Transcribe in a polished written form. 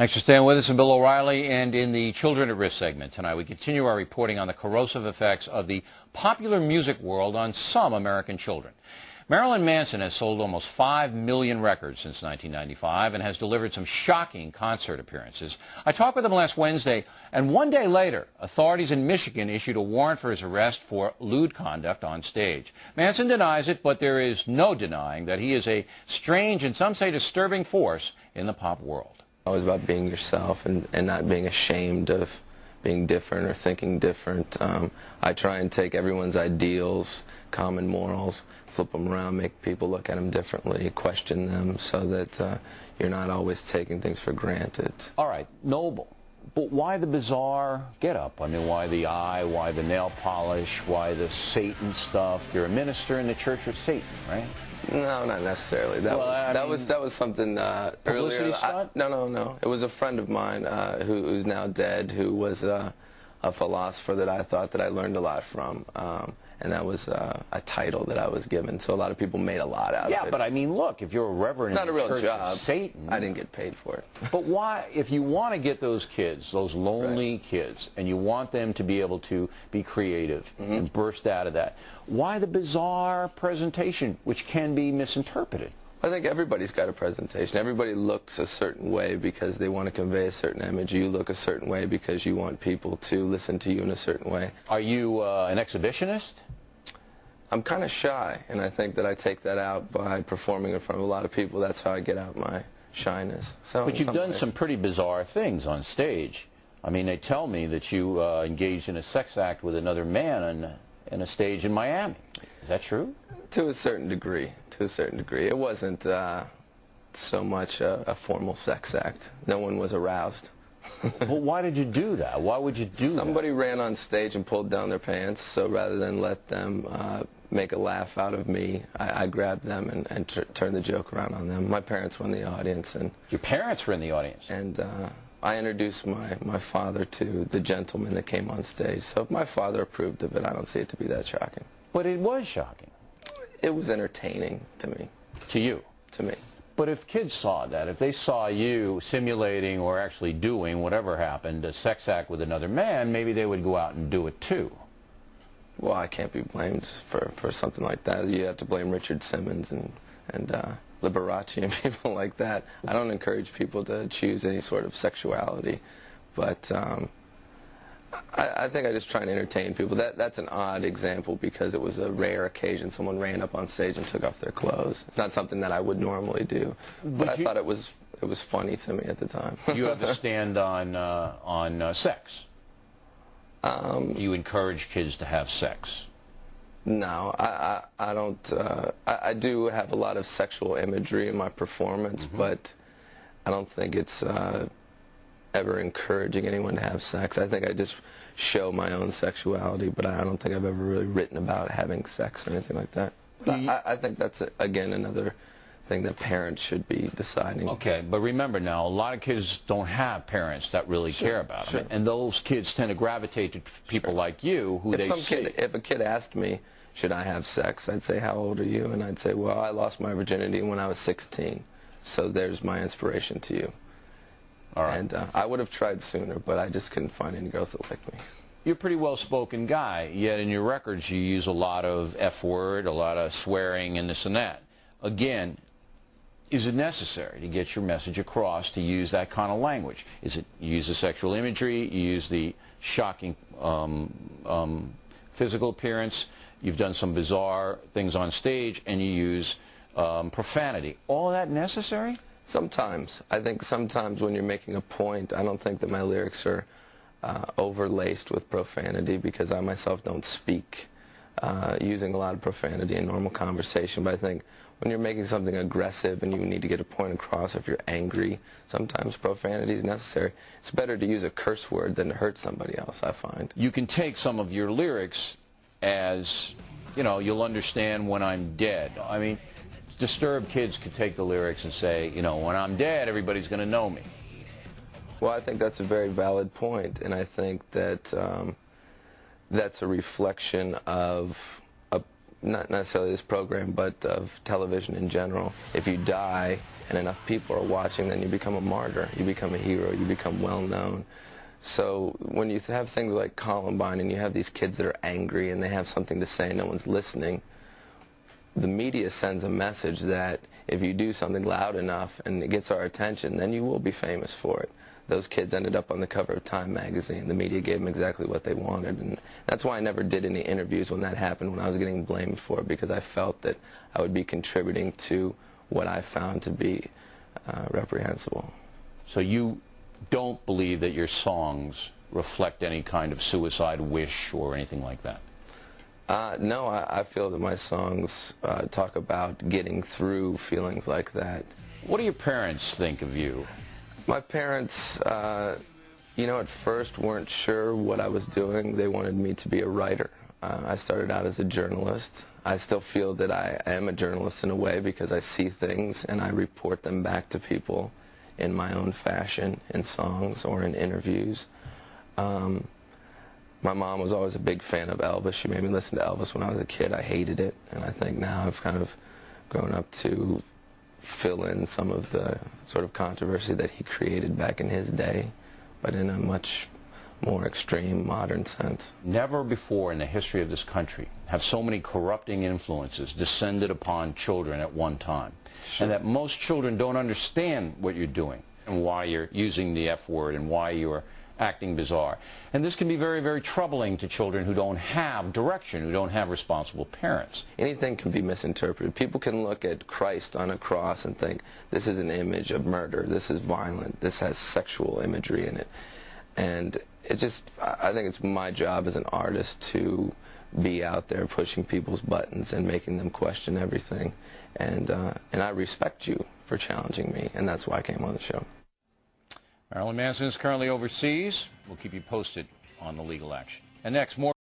Thanks for staying with us. I'm Bill O'Reilly, and in the Children at Risk segment tonight, we continue our reporting on the corrosive effects of the popular music world on some American children. Marilyn Manson has sold almost 5 million records since 1995 and has delivered some shocking concert appearances. I talked with him last Wednesday, and one day later, authorities in Michigan issued a warrant for his arrest for lewd conduct on stage. Manson denies it, but there is no denying that he is a strange and some say disturbing force in the pop world. Always about being yourself and not being ashamed of being different or thinking different. I try and take everyone's ideals, common morals, flip them around, make people look at them differently, question them so that you're not always taking things for granted. All right, noble. But why the bizarre get-up? I mean, why the eye, why the nail polish, why the Satan stuff? You're a minister in the Church of Satan, right? No, not necessarily. That was something earlier. No. It was a friend of mine who's now dead, who was a philosopher that I thought that I learned a lot from, and that was a title that I was given. So a lot of people made a lot out of it. Yeah, but I mean, look, if you're a reverend in the Church of Satan, I didn't get paid for it. But why, if you want to get those kids, those lonely kids, and you want them to be able to be creative and burst out of that, why the bizarre presentation, which can be misinterpreted? I think everybody's got a presentation. Everybody looks a certain way because they want to convey a certain image. You look a certain way because you want people to listen to you in a certain way. Are you an exhibitionist? I'm kind of shy, and I think that I take that out by performing in front of a lot of people. That's how I get out my shyness. So, but you've done some pretty bizarre things on stage. I mean, they tell me that you engaged in a sex act with another man in a stage in Miami. Is that true? To a certain degree. To a certain degree. It wasn't so much a formal sex act. No one was aroused. Well, why did you do that? Why would you do that? Somebody ran on stage and pulled down their pants, so rather than let them make a laugh out of me, I grabbed them and turned the joke around on them. My parents were in the audience. And your parents were in the audience? And I introduced my father to the gentleman that came on stage. So if my father approved of it, I don't see it to be that shocking. But it was shocking. It was entertaining to me. To you? To me. But if kids saw that, if they saw you simulating or actually doing whatever happened, a sex act with another man, maybe they would go out and do it too. Well, I can't be blamed for something like that. You have to blame Richard Simmons and Liberace and people like that. I don't encourage people to choose any sort of sexuality, but I think I just try and entertain people. That's an odd example because it was a rare occasion. Someone ran up on stage and took off their clothes. It's not something that I would normally do, but I thought it was funny to me at the time. You have a stand on sex. You encourage kids to have sex. No, I don't. I do have a lot of sexual imagery in my performance, but I don't think it's ever encouraging anyone to have sex. I think I just show my own sexuality, but I don't think I've ever really written about having sex or anything like that. But I think that's, again, another thing that parents should be deciding. Okay, but remember now, a lot of kids don't have parents that really care about them, and those kids tend to gravitate to people like you who If a kid asked me, should I have sex, I'd say, how old are you? And I'd say, well, I lost my virginity when I was 16, so there's my inspiration to you. All right. And I would have tried sooner, but I just couldn't find any girls that liked me. You're a pretty well-spoken guy, yet in your records you use a lot of F-word, a lot of swearing, and this and that. Again, is it necessary to get your message across to use that kind of language? Is it you use the sexual imagery, you use the shocking physical appearance, you've done some bizarre things on stage, and you use profanity. All that necessary? Sometimes. I think sometimes when you're making a point, I don't think that my lyrics are overlaced with profanity because I myself don't speak using a lot of profanity in normal conversation. But I think when you're making something aggressive and you need to get a point across, if you're angry, sometimes profanity is necessary. It's better to use a curse word than to hurt somebody else, I find. You can take some of your lyrics as, you know, you'll understand when I'm dead. I mean, disturbed kids could take the lyrics and say, you know, when I'm dead, everybody's going to know me. Well, I think that's a very valid point, and I think that that's a reflection of not necessarily this program, but of television in general. If you die and enough people are watching, then you become a martyr, you become a hero, you become well known. So when you have things like Columbine and you have these kids that are angry and they have something to say and no one's listening, the media sends a message that if you do something loud enough and it gets our attention, then you will be famous for it. Those kids ended up on the cover of Time magazine. The media gave them exactly what they wanted, and that's why I never did any interviews when that happened, when I was getting blamed for it, because I felt that I would be contributing to what I found to be reprehensible. So you don't believe that your songs reflect any kind of suicide wish or anything like that? No, I feel that my songs talk about getting through feelings like that. What do your parents think of you? My parents, you know, at first weren't sure what I was doing. They wanted me to be a writer. I started out as a journalist. I still feel that I am a journalist in a way because I see things and I report them back to people in my own fashion, in songs or in interviews. My mom was always a big fan of Elvis. She made me listen to Elvis when I was a kid. I hated it, and I think now I've kind of grown up to fill in some of the sort of controversy that he created back in his day, but in a much more extreme, modern sense. Never before in the history of this country have so many corrupting influences descended upon children at one time. Sure. And that most children don't understand what you're doing and why you're using the F word and why you're acting bizarre. And this can be very, very troubling to children who don't have direction, who don't have responsible parents. Anything can be misinterpreted. People can look at Christ on a cross and think, this is an image of murder, this is violent, this has sexual imagery in it. And it just, I think it's my job as an artist to be out there pushing people's buttons and making them question everything. And I respect you for challenging me, and that's why I came on the show. Marilyn Manson is currently overseas. We'll keep you posted on the legal action. And next, more